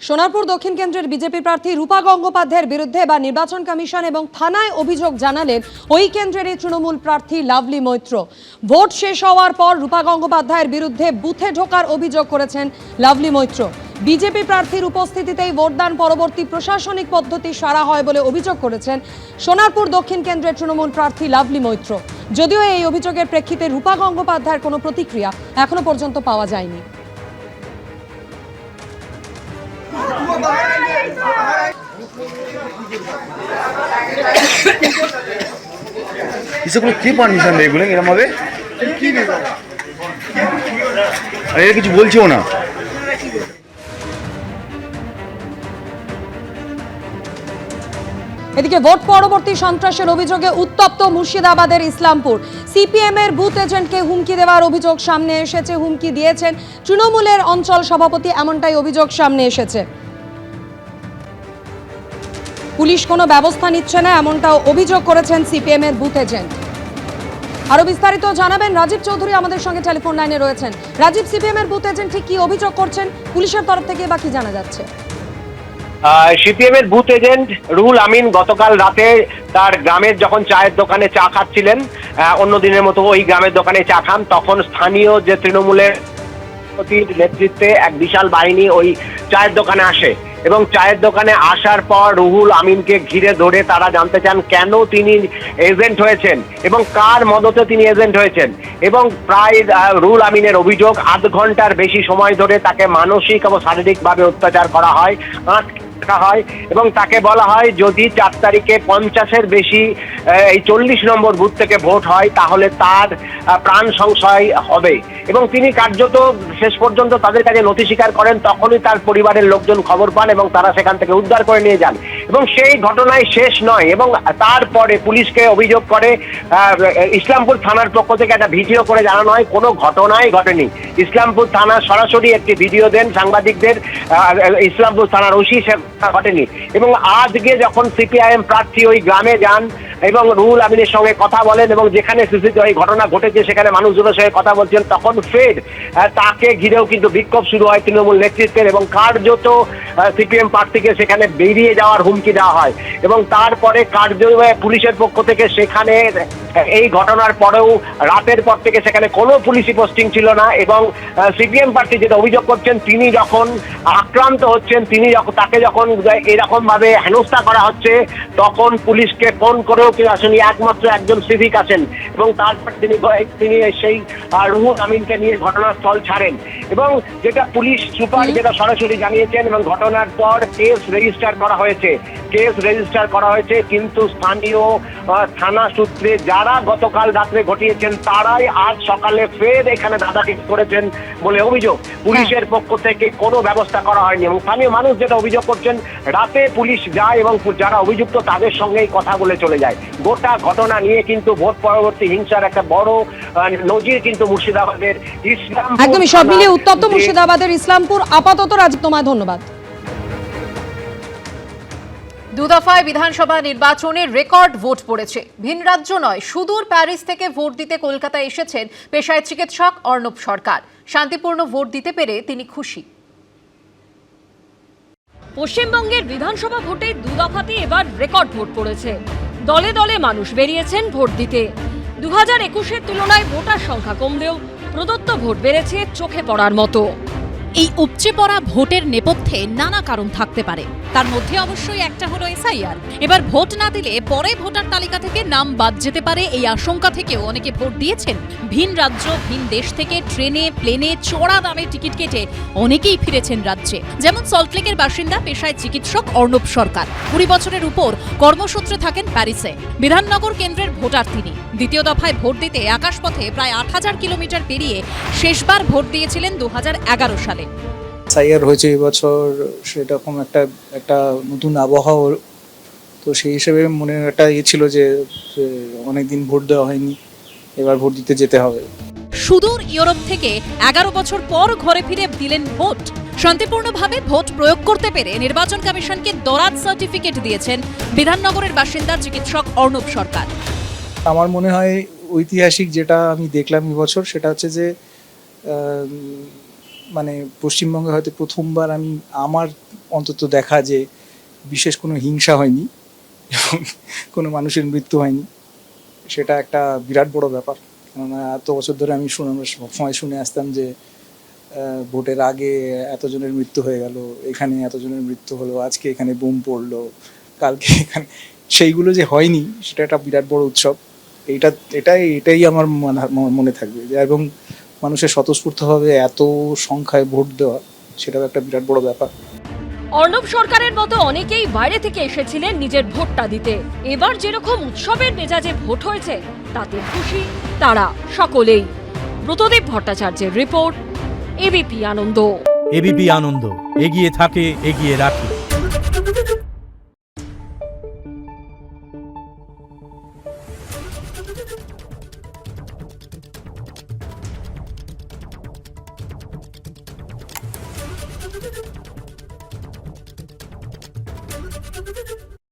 সোনারপুর দক্ষিণ কেন্দ্রের বিজেপি প্রার্থী রূপা গঙ্গোপাধ্যায়ের বিরুদ্ধে এবার নির্বাচন কমিশন এবং থানায় অভিযোগ জানালেন ওই কেন্দ্রেরই তৃণমূল প্রার্থী লাভলি মৈত্র। ভোট শেষ হওয়ার পর রূপা গঙ্গোপাধ্যায়ের বিরুদ্ধে বুথে ঢোকার অভিযোগ করেছেন লাভলি মৈত্র। বিজেপি প্রার্থীর উপস্থিতিতেই ভোটদান পরবর্তী প্রশাসনিক পদ্ধতি সারা হয় বলে অভিযোগ করেছেন সোনারপুর দক্ষিণ কেন্দ্রের তৃণমূল প্রার্থী লাভলি মৈত্র। যদিও এই অভিযোগের প্রেক্ষিতে রূপা গঙ্গোপাধ্যায়ের কোনো প্রতিক্রিয়া এখনো পর্যন্ত পাওয়া যায়নি। इसको কি পারমিশন দেয় এগুলো এরকম ভাবে? আরে এর কিছু বলছিও না। এদিকে ভোট পরবর্তী সন্ত্রাসের অভিযোগে উত্তপ্ত মুর্শিদাবাদের ইসলামপুর। সিপিএম এর বুথ এজেন্টকে হুমকি দেওয়ার অভিযোগ সামনে এসেছে। হুমকি দিয়েছেন তৃণমূলের অঞ্চল সভাপতি, এমনটাই অভিযোগ সামনে এসেছে। পুলিশ কোনো ব্যবস্থা নিচ্ছে না, এমনটাও অভিযোগ করেছেন সিপিএম এর বুথ এজেন্ট। আরো বিস্তারিত জানাবেন রাজীব চৌধুরী আমাদের সঙ্গে টেলিফোন লাইনে রয়েছেন। রাজীব, সিপিএম এর বুথ এজেন্ট ঠিক কি অভিযোগ করছেন, পুলিশের তরফ থেকে বা কি জানা যাচ্ছে? সিপিএম এর বুথ এজেন্ট রুহুল আমিন গতকাল রাতে তার গ্রামের যখন চায়ের দোকানে চা খাচ্ছিলেন, অন্য দিনের মতো ওই গ্রামের দোকানে চা খান, তখন স্থানীয় যে তৃণমূলের নেতৃত্বে এক বিশাল বাহিনী ওই চায়ের দোকানে আসে এবং চায়ের দোকানে আসার পর রুহুল আমিনকে ঘিরে ধরে তারা জানতে চান কেন তিনি এজেন্ট হয়েছেন এবং কার মদতে তিনি এজেন্ট হয়েছেন। এবং প্রায় রুহুল আমিনের অভিযোগ আধ ঘন্টার বেশি সময় ধরে তাকে মানসিক এবং শারীরিকভাবে অত্যাচার করা হয়, হয় এবং তাকে বলা হয় যদি 4 তারিখে 50-এর বেশি এই 40 নম্বর বুথ থেকে ভোট হয় তাহলে তার প্রাণ সংশয় হবে। এবং তিনি কার্যত শেষ পর্যন্ত তাদের কাছে নথি স্বীকার করেন, তখনই তার পরিবারের লোকজন খবর পান এবং তারা সেখান থেকে উদ্ধার করে নিয়ে যান। এবং সেই ঘটনায় শেষ নয়, এবং তারপরে পুলিশকে অভিযোগ করে ইসলামপুর থানার পক্ষ থেকে একটা ভিডিও করে জানানো হয় কোনো ঘটনাই ঘটেনি। ইসলামপুর থানা সরাসরি একটি ভিডিও দেন সাংবাদিকদের, ইসলামপুর থানার ওসি ঘটেনি। এবং আজকে যখন সিপিআইএম প্রার্থী ওই গ্রামে যান এবং রুহুল আমিনের সঙ্গে কথা বলেন এবং যেখানে এই ঘটনা ঘটেছে সেখানে মানুষজনের সঙ্গে কথা বলছেন, তখন ফের তাকে ঘিরেও কিন্তু বিক্ষোভ শুরু হয় তৃণমূল নেতৃত্বের এবং কার্যত সিপিএম প্রার্থীকে সেখানে বেরিয়ে যাওয়ার হুমকি দেওয়া হয়। এবং তারপরে পুলিশের পক্ষ থেকে সেখানে এই ঘটনার পরেও রাতের পর থেকে সেখানে কোনো পুলিশি পোস্টিং ছিল না। এবং সিপিএম প্রার্থী যেটা অভিযোগ করছেন, তিনি যখন আক্রান্ত হচ্ছেন, তিনি তাকে যখন এরকম ভাবে হেনস্থা করা হচ্ছে, তখন পুলিশকে ফোন করেও কেউ আসেনি, একমাত্র একজন সিভিক আছেন এবং তারপর তিনি সেই রুহুল আমিনকে নিয়ে ঘটনাস্থল ছাড়েন। এবং যেটা পুলিশ সুপার যেটা সরাসরি জানিয়েছেন, এবং ঘটনার পর কেস রেজিস্টার করা হয়েছে, কিন্তু স্থানীয় থানা সূত্রে যারা গতকাল রাত্রে ঘটিয়েছেন তারাই আজ সকালে ফের এখানে দাদাগিরি করেছেন বলে অভিযোগ। পুলিশের পক্ষ থেকে কোনো ব্যবস্থা করা হয়নি এবং স্থানীয় মানুষ যেটা অভিযোগ করছেন, রাতে পুলিশ যায় এবং যারা অভিযুক্ত তাদের সঙ্গেই কথা বলে চলে যায়। গোটা ঘটনা নিয়ে কিন্তু ভোট পরবর্তী হিংসার একটা বড় নজির কিন্তু মুর্শিদাবাদের ইসলামপুর। একদমই সব মিলিয়ে উত্তপ্ত মুর্শিদাবাদের ইসলামপুর। আপাতত রাজীব, তোমায় ধন্যবাদ। দুদফায় বিধানসভা নির্বাচনে রেকর্ড ভোট পড়েছে। ভিন রাজ্য নয়, সুদূর প্যারিস থেকে ভোট দিতে কলকাতায় এসেছেন পেশায় চিকিৎসক অর্ণব সরকার। শান্তিপূর্ণ ভোট দিতে পেরে তিনি খুশি। পশ্চিমবঙ্গের বিধানসভা ভোটে দুদফাতে এবার রেকর্ড ভোট পড়েছে। দলে দলে মানুষ বেরিয়েছেন ভোট দিতে। 2021-এর তুলনায় ভোটার সংখ্যা কমলেও প্রদত্ত ভোট বেড়েছে চোখে পড়ার মতো। এই উপচে পড়া ভোটের নেপথ্যে নানা কারণ থাকতে পারে, তার মধ্যে অবশ্যই একটা হলো এসআইআর। এবার ভোট না দিলে পরে ভোটার তালিকা থেকে নাম বাদ যেতে পারে, এই আশঙ্কা থেকেও অনেকে ভোট দিয়েছেন। ভিন রাজ্য, ভিন দেশ থেকে ট্রেনে, প্লেনে চড়া দামে টিকিট কেটে অনেকেই ফিরেছেন রাজ্যে। যেমন সল্টলেকের বাসিন্দা পেশায় চিকিৎসক অর্ণব সরকার, 20 বছরের উপর কর্মসূত্রে থাকেন প্যারিসে। বিধাননগর কেন্দ্রের ভোটার তিনি। দ্বিতীয় দফায় ভোট দিতে আকাশপথে প্রায় 8000 কিলোমিটার পেরিয়ে শেষবার ভোট দিয়েছিলেন 2011 সালে। এসআইআর হয়েছে এবছর, সেরকম একটা নতুন আবহাওয়া, তো সেই হিসেবে মনে একটা ছিল যে অনেকদিন ভোট দেওয়া হয়নি, এবার ভোট দিতে যেতে হবে। সুদূর ইউরোপ থেকে 11 বছর পর ঘরে ফিরে দিলেন ভোট। শান্তিপূর্ণভাবে ভোট প্রয়োগ করতে পেরে নির্বাচন কমিশনকে দরাজ সার্টিফিকেট দিয়েছেন বিধাননগরের বাসিন্দা চিকিৎসক অর্ণব সরকার। আমার মনে হয় ঐতিহাসিক যেটা আমি দেখলাম এবছর, সেটা হচ্ছে যে মানে পশ্চিমবঙ্গে হয়তো প্রথমবার আমি আমার অন্তত দেখা যে বিশেষ কোনো হিংসা হয়নি এবং কোনো মানুষের মৃত্যু হয়নি, সেটা একটা বিরাট বড় ব্যাপার। কেননা এত বছর ধরে আমি আমরা সবসময় শুনে আসতাম যে ভোটের আগে এতজনের মৃত্যু হয়ে গেল, এখানে এতজনের মৃত্যু হলো, আজকে এখানে বোম পড়লো, কালকে এখানে, সেইগুলো যে হয়নি সেটা একটা বিরাট বড় উৎসব। এটাই আমার মনে থাকবে এবং মানুষের স্বতঃস্ফূর্তভাবে এত সংখ্যায় ভোট দেওয়া, সেটাও একটা বিরাট বড় ব্যাপার। অর্ণব সরকারের মতো অনেকেই বাইরে থেকে এসেছিলেন নিজের ভোটটা দিতে। এবার যেরকম উৎসবের মেজাজে ভোট হয়েছে তাতে খুশি তারা সকলেই। ব্রতদীপ ভট্টাচার্যের রিপোর্ট, এবিপি আনন্দ। এবিপি আনন্দ, এগিয়ে থাকে, এগিয়ে রাখে। Thank you.